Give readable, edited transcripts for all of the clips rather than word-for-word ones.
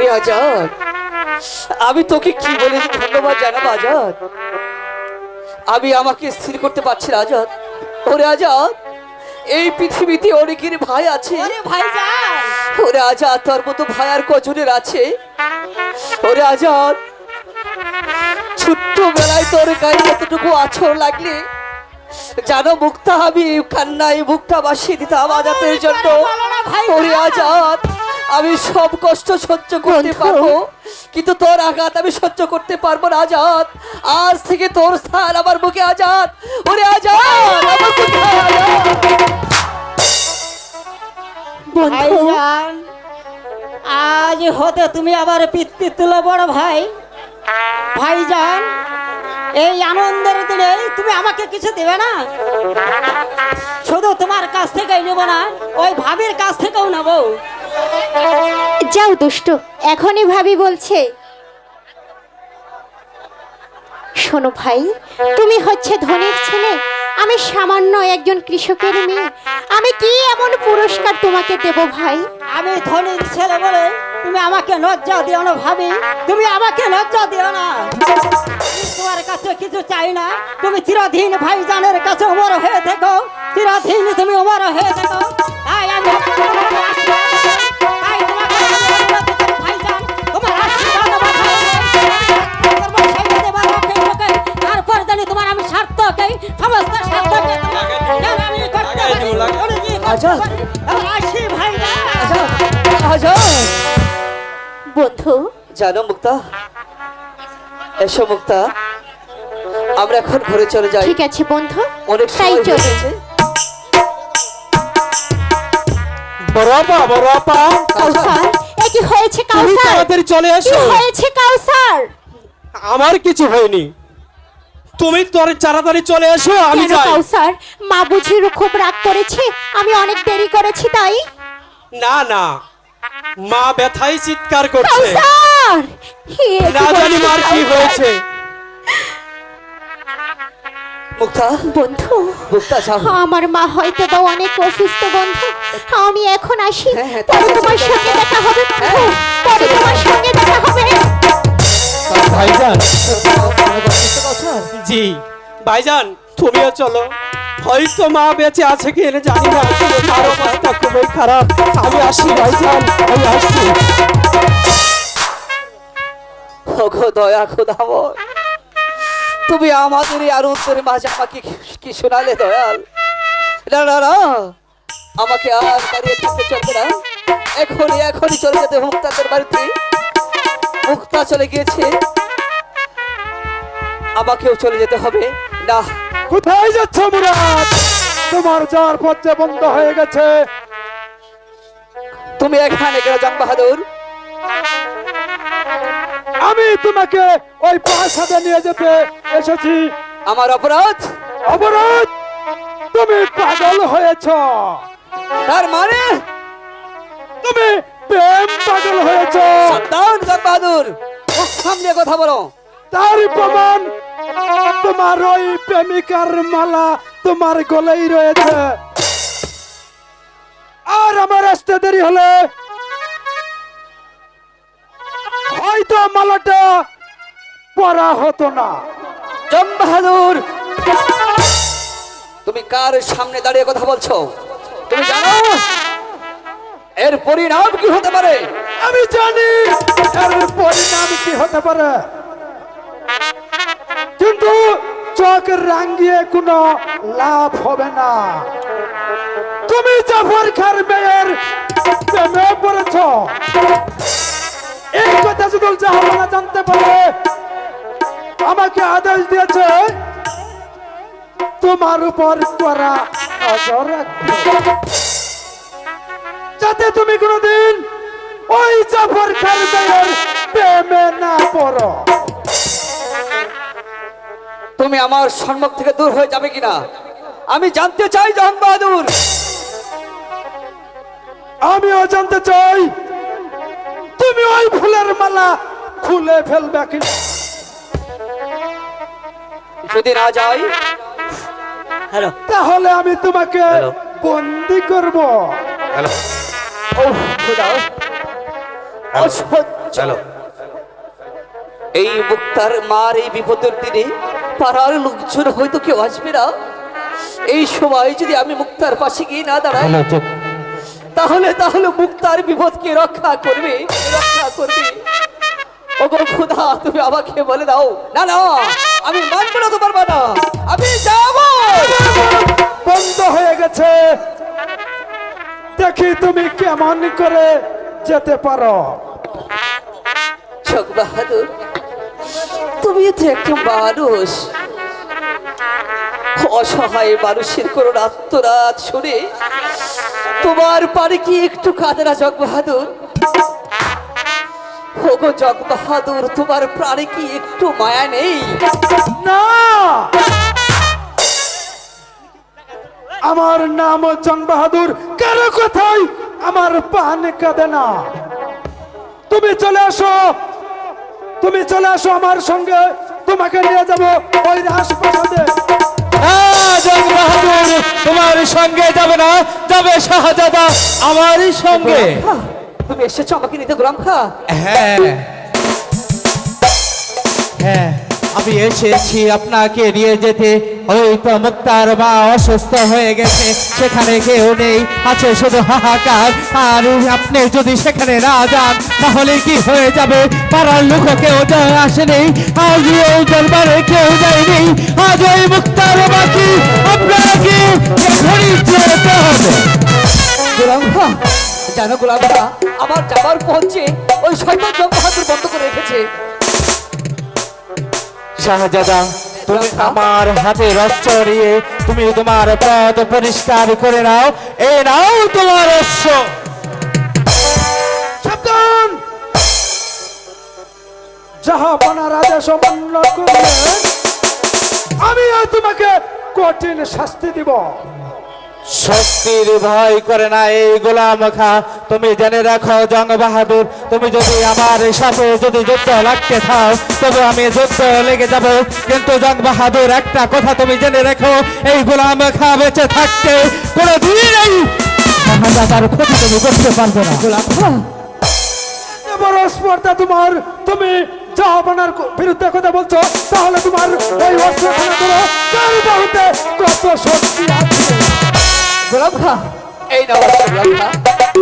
ওরে আজাদ, আমি তোকে কি বলে ধন্যবাদ জানাবো আজাদ। আমি আমাকে স্থির করতে পারছি না আজাদ। ওরে আজাদ, এই পৃথিবীতে অনেকের ভাই আছে। ওরে আজাদ, তোর মতো ভাই আর কজনের আছে? ওরে আজাদ, ছোট্টবেলায় তোর গায়ে এতটুকু আছর লাগলে জানো মুক্তা, আমি কান্নায় মুখটা বাসিয়ে দিতাম আজাদের জন্য। ওরে আজাদ, আমি সব কষ্ট সহ্য করতে পারবো, কিন্তু তোর আঘাত আমি সহ্য করতে পারবো না আজাদ। আজ থেকে তোর স্থান আমার বুকে আজাদ। ওরে আজাদ, আমার বুকে আজাদ। ভাইজান, আজ হতে তুমি আবার পিতৃতুল্য বড় ভাই। ভাইজান, এই আনন্দের দিনে তুমি আমাকে কিছু দেবে না? শুধু তোমার কাছ থেকেই নেবো না, ওই ভাবির কাছ থেকেও নেবো। যাও দুষ্ট, এখনই ভাবি বলছে। শোনো ভাই, তুমি হচ্ছে ধনীর ছেলে, আমি সামান্য একজন কৃষকের মেয়ে। আমি কি এমন পুরস্কার তোমাকে দেব ভাই? আমি ধনীর ছেলে বলে তুমি আমাকে লজ্জা দিও না ভাবি, তুমি আমাকে লজ্জা দিও না। আমি তোমার কাছে কিছু চাই না, তুমি চিরদিন ভাইজানের কাছে অমর হয়ে থেকো, চিরদিন তুমি অমর হয়ে থেকো। তাই আমি ভাইজান, তোমার আশীর্বাদ আমার তারপর জানি তোমার আমি সার্থক, এই সমস্ত সার্থক আমি করতে আসি ভাইজান। বন্ধু জানো মুক্তা, এসো মুক্তা, আমরা এখন ঘরে চলে যাই। ঠিক আছে বন্ধু, অনেক তাই সময় চলে। হয়েছে। বড় আপা, কাউসার, এ কি হয়েছে তুমি কাউসার? তাড়াতাড়ি চলে কি এসো। হয়েছে কাউসার? আমার কিছু হয়নি, তুমি তাড়াতাড়ি চলে এসো, আমি কেন যাই। কাউসার, মা বুঝি খুব রাগ করেছে? আমি অনেক দেরি করেছি তাই? না না, মা ব্যথায় চিৎকার করছে, কাউসার, না জানি মার কি হয়েছে। মুক্তা, বন্ধু, মুক্তা যাও। আমার মা হয়তো বা অনেক অসুস্থ বন্ধু। আমি এখন আসি, হ্যাঁ, পরে তাই তোমার আছে। সঙ্গে দেখা হবে বন্ধু, পরে তোমার সঙ্গে দেখা হবে। ভাইজান, কথা জি ভাইজান, তুমিও চলো। হয়তো মা বেঁচে আছে কি না জানি না, তার অবস্থা খুবই খারাপ। আমি আসি ভাইজান, আমি আসছি। ওগো দয়া খোদাময়, তুমি আমাদের আর উত্তরের মাঝে আমাকে কি শোনালে দয়াল। না না না, আমাকে আর দাঁড়িয়ে থাকতে চলবে না, এখনই চলে যেতে মুক্তাদের বাড়িতে। মুক্তা চলে গিয়েছে, আমাকেও চলে যেতে হবে। না, কোথায় যাচ্ছ মুরাদ? তোমার যাওয়ার পথ যে বন্ধ হয়ে গেছে। তুমি এখানে কেন জং বাহাদুর? আমি তোমাকে ওই প্রাসাদে নিয়ে যেতে এসেছি। আমার অপরাধ? অবরোধ? তুমি পাগল হয়েছ, তার মানে তুমি প্রেম পাগল হয়েছ। সাবধান জং বাহাদুর, মুখ সামনে কথা বলো। তার প্রমাণ তোমার ওই প্রেমিকার মালা তোমার গলেই রয়েছে। আর আমার আসতে দেরি হলে হয়তো মালাটা পরা হতো না। জং বাহাদুর, তুমি কার সামনে দাঁড়িয়ে কথা বলছো? তুমি জানো এর পরিণাম কি হতে পারে? আমি জানি এর পরিণাম কি হতে পারে, কিন্তু চোখ রাঙিয়ে কোনো লাভ হবে না। তুমি জাফর খার মেয়ের প্রেমে পড়েছ, এই কথা যদি জাহাপনা জানতে পারে আমাকে আদেশ দিয়েছে তোমার উপর করা নজর রাখতে, যাতে তুমি কোনোদিন ওই জাফর খার মেয়ের প্রেমে না পড়ো। তুমি আমার সম্মুখ থেকে দূর হয়ে যাবে কিনা আমি জানতে চাই জং বাহাদুর। আমিও জানতে চাই তুমি ওই ফুলের মালা খুলে ফেলবে কিনা। যদি না যাই তাহলে আমি তোমাকে বন্দি করব। ও খোদা, অসহ্য চলো। এই মুক্তার মার এই বিপদের দিনে পাড়ার লোকজন হয়তো কেউ আসবে না। এই সময় যদি আমি মুক্তার পাশে গিয়ে না দাঁড়াই, তাহলে তাহলে মুক্তার বিপদকে রক্ষা করবে, রক্ষা করবে। ওগো খোদা, তুমি আমাকে বলে দাও। না না, আমি মানবো না তোমার বাধা, আমি যাবো। বন্ধ হয়ে গেছে, দেখি তুমি কেমন করে যেতে পারো। জগ বাহাদুর, তুমি তো একটা মানুষ, অসহায় মানুষের কোনো আত্মনাদ শুনে তোমার পারে কি একটু কাঁদে না জগ বাহাদুর? ওগো জগ বাহাদুর, তোমার প্রাণে কি একটু মায়া নেই? না, আমার নাম জং বাহাদুর, কারো কথাই আমার পান কাঁদে না। তুমি চলে আসো, তুমি চলে আসো আমার সঙ্গে, তোমাকে নিয়ে যাব ওই রাজপ্রাসাদে। জং বাহাদুর তোমার সঙ্গে যাবে না, যাবে শাহজাদা আমারই সঙ্গে। তুমি এসেছো আমাকে নিতে গোলাম খা? হ্যাঁ হ্যাঁ, আমি এসেছি আপনাকে নিয়ে যেতে। ওই তো মুক্তার মা অসুস্থ হয়ে গেছে, সেখানে কেউ নেই, আছে শুধু হাহাকার। আর আপনি যদি সেখানে না যান তাহলে কি হয়ে যাবে? পাড়ার লোক কেউ আসেনি, আজ ওই দরবারে কেউ যায়নি। আজ ওই মুক্তার মাকে আপনাকে এখনই যেতে হবে। গোলাম খা, জানো গোলাম খা, আমার যাবার পৌঁছে ওই শয়তান জগ বাহাদুর বন্ধ করে রেখেছে। শাহজাদা, তুমি আমার হাতে অস্ত্র নিয়ে তুমি তোমার পথ পরিষ্কার করে নাও। এ নাও তোমার অস্ত্র। সাবধান! জাহাপনার আদেশ অমান্য করলে আমি আর তোমাকে কঠিন শাস্তি দিব। শক্তির ভয় করে না এই গোলাম খা। তুমি জেনে রাখো জং বাহাদুর, তুমি যদি আমার সাথে যদি যুদ্ধ লাগতে থাও তবে আমি যুদ্ধ লেগে যাব। কিন্তু জং বাহাদুর, একটা কথা তুমি জেনে রেখো, এই গোলাম খা বেঁচে থাকতে কোনোদিন এই শাহজাদার ক্ষতি তুমি করতে পারবে না। গোলাম খা, এবার স্পর্ধা তোমার, তুমি জাহাপনার বিরুদ্ধে কথা বলছো, তাহলে তোমার এই অস্ত্রখানা করো, তার বাহুতে কত শক্তি আছে। গোলাম খা, এই নাও অস্ত্র গোলাম খা।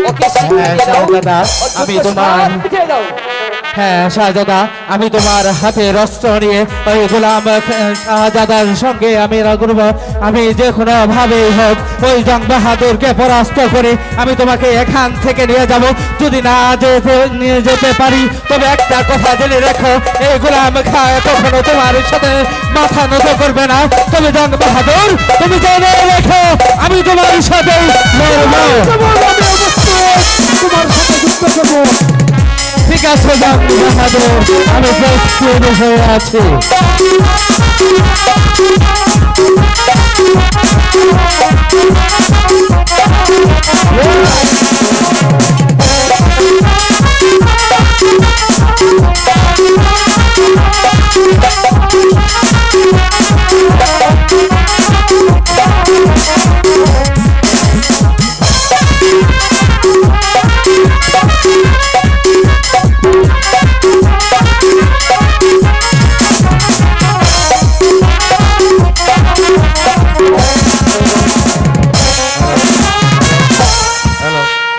ওকে শিখিয়ে দাও, শাহজাদা, ওর আমি যুদ্ধ তোমার সাপ পিটিয়ে দাও। হ্যাঁ শাহজাদা, আমি তোমার হাতে অস্ত্র নিয়ে ওই গোলাম শাহজাদার সঙ্গে আমি করব। আমি যে কোনো ভাবেই হোক ওই জং বাহাদুরকে পরাস্ত করে আমি তোমাকে এখান থেকে নিয়ে যাব। যদি না নিয়ে যেতে পারি তবে একটা কথা জেনে রেখো, এই গোলাম খা কখনো তোমার সাথে মাথা নত করবে না। তবে জং বাহাদুর, তুমি জেনে রেখো আমি তোমার সাথে লড়বো। তোমার সাথে যুদ্ধ করবো। ঠিক আছে জং বাহাদুর, আমি প্রস্তুত হয়ে আছি।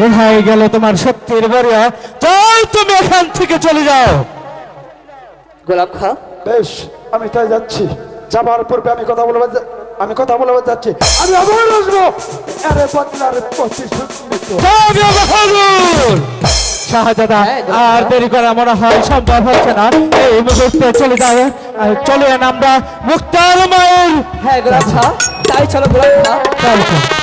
কোথায় গেল তোমার শক্তির বরিয়া? চল, তুমি এখান থেকে চলে যাও। গোলাম খা, বেশ, আমি তাই যাচ্ছি। যাবার পূর্বে আমি কথা বলবো যাচ্ছি। আমি আবার আসবো, আরে বদলার প্রতিশোধ নিতে। শাহজাদা, হ্যাঁ, আর দেরি করা মনে হয় সম্ভব হচ্ছে না। এই মুহূর্তে চলে যাও, চলে আমরা মুক্তার মায়ের। হ্যাঁ গোলাম খা, তাই চলো গোলাম খা। চল, চল।